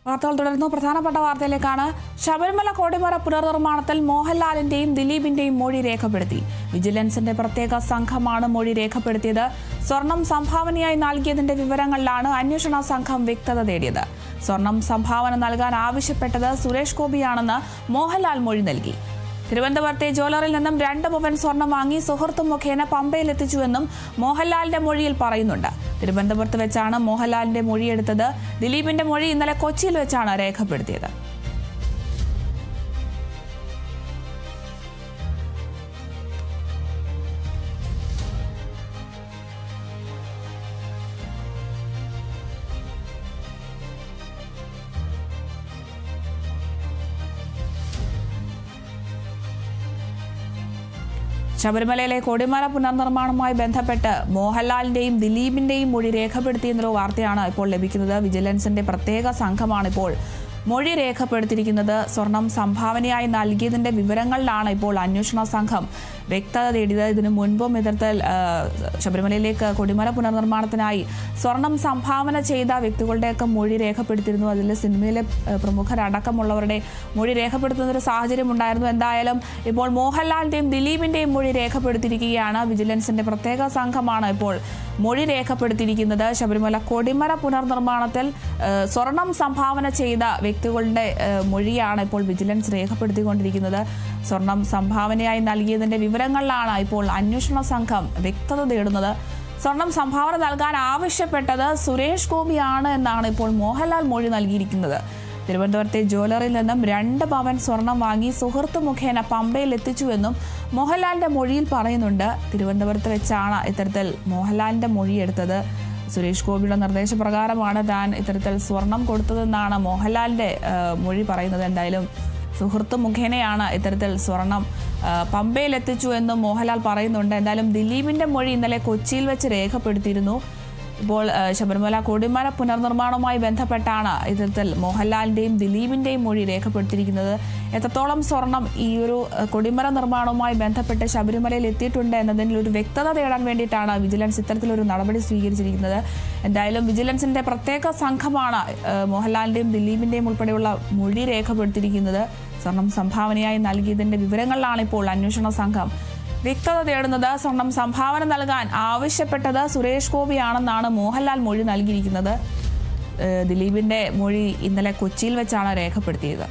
വാർത്തകൾ തുടർന്നു. പ്രധാനപ്പെട്ട വാർത്തയിലേക്കാണ്. ശബരിമല കൊടിമര പുനർനിർമ്മാണത്തിൽ മോഹൻലാലിന്റെയും ദിലീപിന്റെയും മൊഴി രേഖപ്പെടുത്തി. വിജിലൻസിന്റെ പ്രത്യേക സംഘമാണ് മൊഴി രേഖപ്പെടുത്തിയത്. സ്വർണം സംഭാവനയായി നൽകിയതിന്റെ വിവരങ്ങളിലാണ് അന്വേഷണ സംഘം വ്യക്തത തേടിയത്. സ്വർണം സംഭാവന നൽകാൻ ആവശ്യപ്പെട്ടത് സുരേഷ് ഗോപിയാണെന്ന് മോഹൻലാൽ മൊഴി നൽകി. തിരുവനന്തപുരത്തെ ജ്വല്ലറിൽ നിന്നും 2 പവൻ സ്വർണം വാങ്ങി സുഹൃത്തു മുഖേന പമ്പയിലെത്തിച്ചുവെന്നും മോഹൻലാലിന്റെ മൊഴിയിൽ പറയുന്നുണ്ട്. തിരുവനന്തപുരത്ത് വെച്ചാണ് മോഹൻലാലിന്റെ മൊഴിയെടുത്തത്. ദിലീപിന്റെ മൊഴി ഇന്നലെ കൊച്ചിയിൽ വെച്ചാണ് രേഖപ്പെടുത്തിയത്. ശബരിമലയിലെ കൊടിമര പുനർനിർമ്മാണവുമായി ബന്ധപ്പെട്ട് മോഹൻലാലിന്റെയും ദിലീപിന്റെയും മൊഴി രേഖപ്പെടുത്തിയെന്നൊരു വാർത്തയാണ് ഇപ്പോൾ ലഭിക്കുന്നത്. വിജിലൻസിന്റെ പ്രത്യേക സംഘമാണ് ഇപ്പോൾ മൊഴി രേഖപ്പെടുത്തിയിരിക്കുന്നത്. സ്വർണം സംഭാവനയായി നൽകിയതിന്റെ വിവരങ്ങളിലാണ് ഇപ്പോൾ അന്വേഷണ സംഘം വ്യക്തത തേടിയത്. ഇതിനു മുൻപും ഇത്തരത്തിൽ ശബരിമലയിലേക്ക് കൊടിമര പുനർനിർമ്മാണത്തിനായി സ്വർണം സംഭാവന ചെയ്ത വ്യക്തികളുടെയൊക്കെ മൊഴി രേഖപ്പെടുത്തിയിരുന്നു. അതിൽ സിനിമയിലെ പ്രമുഖരടക്കമുള്ളവരുടെ മൊഴി രേഖപ്പെടുത്തുന്ന ഒരു സാഹചര്യം ഉണ്ടായിരുന്നു. എന്തായാലും ഇപ്പോൾ മോഹൻലാലിന്റെയും ദിലീപിന്റെയും മൊഴി രേഖപ്പെടുത്തിയിരിക്കുകയാണ്. വിജിലൻസിന്റെ പ്രത്യേക സംഘമാണ് ഇപ്പോൾ മൊഴി രേഖപ്പെടുത്തിയിരിക്കുന്നത്. ശബരിമല കൊടിമര പുനർനിർമ്മാണത്തിൽ സ്വർണം സംഭാവന ചെയ്ത വ്യക്തികളുടെ മൊഴിയാണ് ഇപ്പോൾ വിജിലൻസ് രേഖപ്പെടുത്തിക്കൊണ്ടിരിക്കുന്നത്. സ്വർണം സംഭാവനയായി നൽകിയതിന്റെ വിവരങ്ങളിലാണ് ഇപ്പോൾ അന്വേഷണ സംഘം വ്യക്തത തേടുന്നത്. സ്വർണം സംഭാവന നൽകാൻ ആവശ്യപ്പെട്ടത് സുരേഷ് ഗോപിയാണ് എന്നാണ് ഇപ്പോൾ മോഹൻലാൽ മൊഴി നൽകിയിരിക്കുന്നത്. തിരുവനന്തപുരത്തെ ജ്വല്ലറിയിൽ നിന്നും 2 പവൻ സ്വർണം വാങ്ങി സുഹൃത്തു മുഖേന പമ്പയിൽ എത്തിച്ചുവെന്നും മോഹൻലാലിന്റെ മൊഴിയിൽ പറയുന്നുണ്ട്. തിരുവനന്തപുരത്ത് വെച്ചാണ് ഇത്തരത്തിൽ മോഹൻലാലിന്റെ മൊഴിയെടുത്തത്. സുരേഷ് ഗോപിയുടെ നിർദ്ദേശപ്രകാരമാണ് താൻ ഇത്തരത്തിൽ സ്വർണം കൊടുത്തതെന്നാണ് മോഹൻലാലിന്റെ മൊഴി പറയുന്നത്. എന്തായാലും സുഹൃത്ത് മുഖേനയാണ് ഇത്തരത്തിൽ സ്വർണം പമ്പയിൽ എത്തിച്ചു എന്നും മോഹൻലാൽ പറയുന്നുണ്ട്. എന്തായാലും ദിലീപിന്റെ മൊഴി ഇന്നലെ കൊച്ചിയിൽ വെച്ച് രേഖപ്പെടുത്തിയിരുന്നു. ഇപ്പോൾ ശബരിമല കൊടിമര പുനർനിർമ്മാണവുമായി ബന്ധപ്പെട്ടാണ് ഇത്തരത്തിൽ മോഹൻലാലിന്റെയും ദിലീപിന്റെയും മൊഴി രേഖപ്പെടുത്തിയിരിക്കുന്നത്. എത്രത്തോളം സ്വർണം ഈ ഒരു കൊടിമര നിർമ്മാണവുമായി ബന്ധപ്പെട്ട് ശബരിമലയിൽ എത്തിയിട്ടുണ്ട് എന്നതിൽ ഒരു വ്യക്തത തേടാൻ വേണ്ടിയിട്ടാണ് വിജിലൻസ് ഇത്തരത്തിലൊരു നടപടി സ്വീകരിച്ചിരിക്കുന്നത്. എന്തായാലും വിജിലൻസിന്റെ പ്രത്യേക സംഘമാണ് മോഹൻലാലിന്റെയും ദിലീപിന്റെയും ഉൾപ്പെടെയുള്ള മൊഴി രേഖപ്പെടുത്തിയിരിക്കുന്നത്. സ്വർണം സംഭാവനയായി നൽകിയതിന്റെ വിവരങ്ങളിലാണ് ഇപ്പോൾ അന്വേഷണ സംഘം വ്യക്തത തേടുന്നത്. സ്വർണം സംഭാവന നൽകാൻ ആവശ്യപ്പെട്ടത് സുരേഷ് ഗോപിയാണെന്നാണ് മോഹൻലാൽ മൊഴി നൽകിയിരിക്കുന്നത്. ദിലീപിന്റെ മൊഴി ഇന്നലെ കൊച്ചിയിൽ വെച്ചാണ് രേഖപ്പെടുത്തിയത്.